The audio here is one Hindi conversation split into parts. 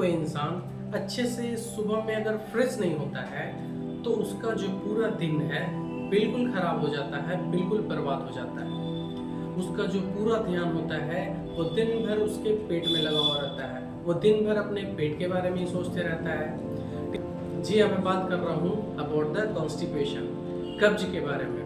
कोई इंसान अच्छे से सुबह में अगर फ्रेश नहीं होता है तो उसका जो पूरा दिन है बिल्कुल खराब हो जाता है, बिल्कुल बर्बाद हो जाता है। उसका जो पूरा ध्यान होता है वो दिन भर उसके पेट में लगा हुआ रहता है, वो दिन भर अपने पेट के बारे में ही सोचते रहता है। जी हाँ, मैं बात कर रहा हूँ अबाउट द कॉन्स्टिपेशन, कब्ज के बारे में।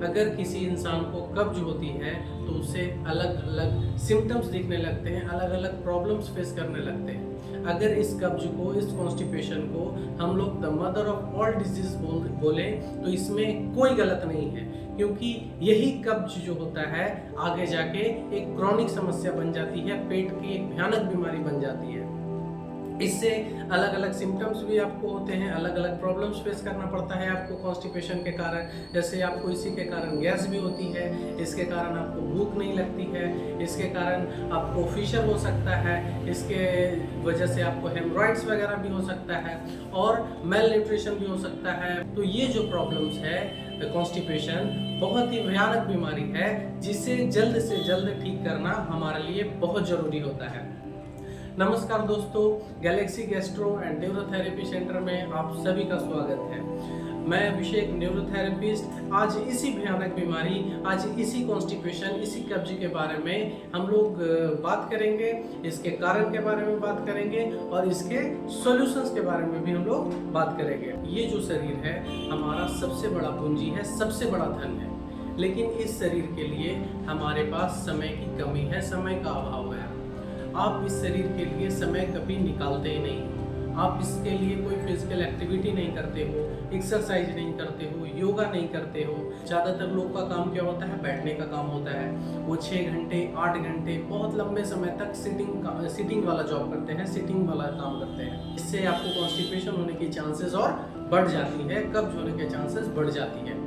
अगर किसी इंसान को कब्ज होती है तो उसे अलग अलग सिम्टम्स दिखने लगते हैं, अलग अलग प्रॉब्लम्स फेस करने लगते हैं। अगर इस कब्ज को, इस कॉन्स्टिपेशन को हम लोग the mother of all disease बोले तो इसमें कोई गलत नहीं है, क्योंकि यही कब्ज जो होता है आगे जाके एक क्रॉनिक समस्या बन जाती है, पेट की एक भयानक बीमारी बन जाती है। इससे अलग अलग सिम्टम्स भी आपको होते हैं, अलग अलग प्रॉब्लम्स फेस करना पड़ता है आपको कॉन्स्टिपेशन के कारण। जैसे आपको इसी के कारण गैस भी होती है, इसके कारण आपको भूख नहीं लगती है, इसके कारण आपको फिशर हो सकता है, इसके वजह से आपको हेमरॉइड्स वगैरह भी हो सकता है और मेल न्यूट्रिशन भी हो सकता है। तो ये जो प्रॉब्लम्स है कॉन्स्टिपेशन बहुत ही भयानक बीमारी है, जिसे जल्द से जल्द ठीक करना हमारे लिए बहुत ज़रूरी होता है। नमस्कार दोस्तों, Galaxy gastro and neurotherapy centre में आप सभी का स्वागत है। मैं अभिषेक, न्यूरोथेरेपिस्ट। आज इसी भयानक बीमारी, आज इसी कॉन्स्टिपेशन, इसी कब्ज के बारे में हम लोग बात करेंगे, इसके कारण के बारे में बात करेंगे और इसके सॉल्यूशंस के बारे में भी हम लोग बात करेंगे। ये जो शरीर है हमारा सबसे बड़ा पूंजी है, सबसे बड़ा धन है, लेकिन इस शरीर के लिए हमारे पास समय की कमी है, समय का अभाव है। आप इस शरीर के लिए समय कभी निकालते ही नहीं। आप इसके लिए कोई फिजिकल एक्टिविटी नहीं करते हो, एक्सरसाइज नहीं करते हो, योगा नहीं करते हो। ज़्यादातर लोग का काम क्या होता है? बैठने का काम होता है। वो 6 घंटे 8 घंटे बहुत लंबे समय तक सिटिंग वाला जॉब करते हैं, सिटिंग वाला काम करते हैं। इससे आपको कॉन्स्टिपेशन होने की चांसेस और बढ़ जाती है, कब्ज होने के चांसेस बढ़ जाती है।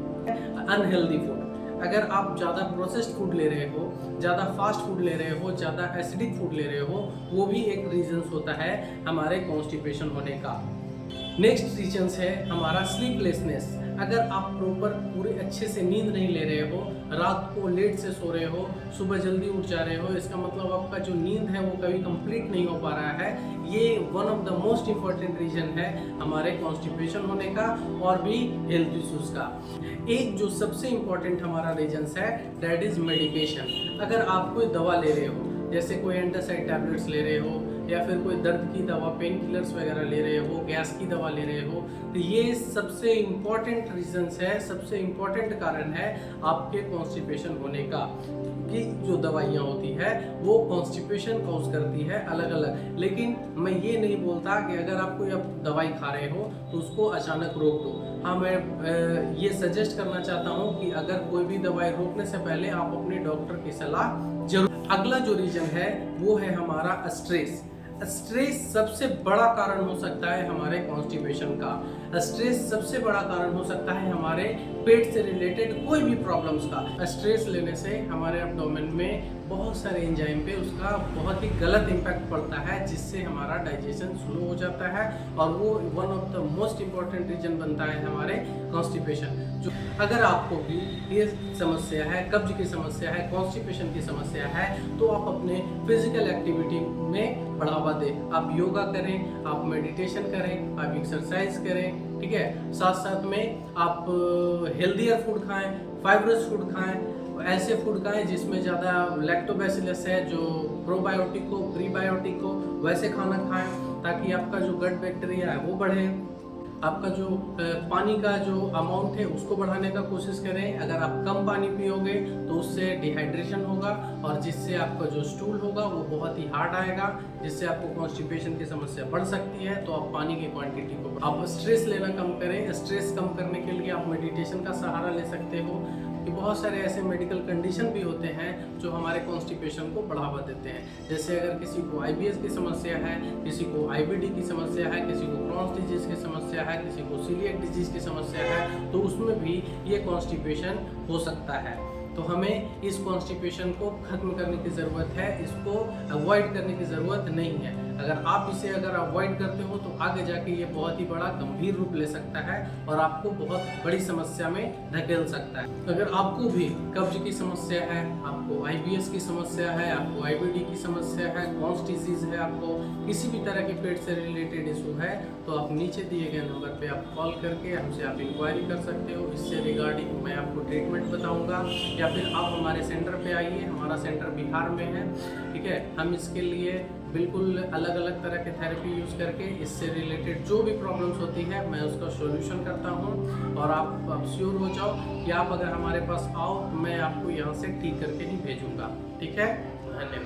अनहेल्दी फूड, अगर आप ज़्यादा प्रोसेस्ड फूड ले रहे हो, ज़्यादा फास्ट फूड ले रहे हो, ज़्यादा एसिडिक फूड ले रहे हो, वो भी एक रीजंस होता है हमारे कॉन्स्टिपेशन होने का। नेक्स्ट रीजंस है हमारा स्लीपलेसनेस। अगर आप प्रॉपर पूरे अच्छे से नींद नहीं ले रहे हो, रात को लेट से सो रहे हो, सुबह जल्दी उठ जा रहे हो, इसका मतलब आपका जो नींद है वो कभी कंप्लीट नहीं हो पा रहा है। ये one of the most important reason है हमारे कॉन्स्टिपेशन होने का और भी हेल्थ इश्यूज का। एक जो सबसे इम्पॉर्टेंट हमारा रीजंस है दैट इज मेडिकेशन। अगर आप कोई दवा ले रहे हो, जैसे कोई एंटासाइड टैबलेट्स ले रहे हो या फिर कोई दर्द की दवा, पेन किलर्स वगैरह ले रहे हो, गैस की दवा ले रहे हो, तो ये सबसे इम्पॉर्टेंट रीजंस है, सबसे इम्पॉर्टेंट कारण है आपके कॉन्स्टिपेशन होने का। कि जो दवाइयाँ होती है वो कॉन्स्टिपेशन कॉज करती है अलग अलग। लेकिन मैं ये नहीं बोलता कि अगर आप कोई दवाई खा रहे हो तो उसको अचानक रोक दो। हाँ, मैं ये सजेस्ट करना चाहता हूँ कि अगर कोई भी दवाई रोकने से पहले आप अपने डॉक्टर की सलाह जरूर। अगला जो रीजन है वो है हमारा स्ट्रेस। स्ट्रेस सबसे बड़ा कारण हो सकता है हमारे कॉन्स्टिपेशन का। स्ट्रेस सबसे बड़ा कारण हो सकता है हमारे पेट से रिलेटेड कोई भी प्रॉब्लम्स का। स्ट्रेस लेने से हमारे एब्डोमेन में बहुत सारे एंजाइम पे उसका बहुत ही गलत इम्पैक्ट पड़ता है, जिससे हमारा डाइजेशन स्लो हो जाता है और वो one of the most important reason बनता है हमारे कॉन्स्टिपेशन। जो अगर आपको भी ये समस्या है, कब्ज की समस्या है, कॉन्स्टिपेशन की समस्या है, तो आप अपने फिजिकल एक्टिविटी में बढ़ावा दें। आप योगा करें, आप मेडिटेशन करें, आप एक्सरसाइज करें, ठीक है। साथ साथ में आप हेल्दियर फूड खाएं, फाइबरस फूड खाएं, ऐसे फूड खाएं जिसमें ज़्यादा लैक्टोबैसिलस है, जो प्रोबायोटिक हो, प्रीबायोटिक हो, वैसे खाना खाएं ताकि आपका जो गट बैक्टीरिया है वो बढ़े। आपका जो पानी का जो अमाउंट है उसको बढ़ाने का कोशिश करें। अगर आप कम पानी पियोगे तो उससे डिहाइड्रेशन होगा और जिससे आपका जो स्टूल होगा वो बहुत ही हार्ड आएगा, जिससे आपको कॉन्स्टिपेशन की समस्या बढ़ सकती है। तो आप पानी की क्वांटिटी को, आप स्ट्रेस लेना कम करें। स्ट्रेस कम करने के लिए आप मेडिटेशन का सहारा ले सकते हो। कि बहुत सारे ऐसे मेडिकल कंडीशन भी होते हैं जो हमारे कॉन्स्टिपेशन को बढ़ावा देते हैं। जैसे अगर किसी को IBS की समस्या है, किसी को IBD की समस्या है, किसी को क्रॉन्स डिजीज की समस्या है, किसी को सीलिएक डिजीज की समस्या है, तो उसमें भी ये कॉन्स्टिपेशन हो सकता है। तो हमें इस कॉन्स्टिपेशन को खत्म करने की ज़रूरत है, इसको अवॉइड करने की ज़रूरत नहीं है। अगर आप इसे अवॉइड करते हो तो आगे जाके ये बहुत ही बड़ा गंभीर रूप ले सकता है और आपको बहुत बड़ी समस्या में धकेल सकता है। अगर आपको भी कब्ज की समस्या है, आपको IBS की समस्या है, आपको IBD की समस्या है, कॉन्स डिजीज है, आपको किसी भी तरह के पेट से रिलेटेड इशू है, तो आप नीचे दिए गए नंबर पे आप कॉल करके हमसे आप इंक्वायरी कर सकते हो। इससे रिगार्डिंग मैं आपको ट्रीटमेंट बताऊंगा, या फिर आप हमारे सेंटर पे आइए। हमारा सेंटर बिहार में है, ठीक है। हम इसके लिए बिल्कुल अलग अलग तरह के थेरेपी यूज़ करके इससे रिलेटेड जो भी प्रॉब्लम्स होती है मैं उसका सॉल्यूशन करता हूँ। और आप श्योर हो जाओ कि आप अगर हमारे पास आओ, मैं आपको यहाँ से ठीक करके ही भेजूँगा, ठीक है। धन्यवाद।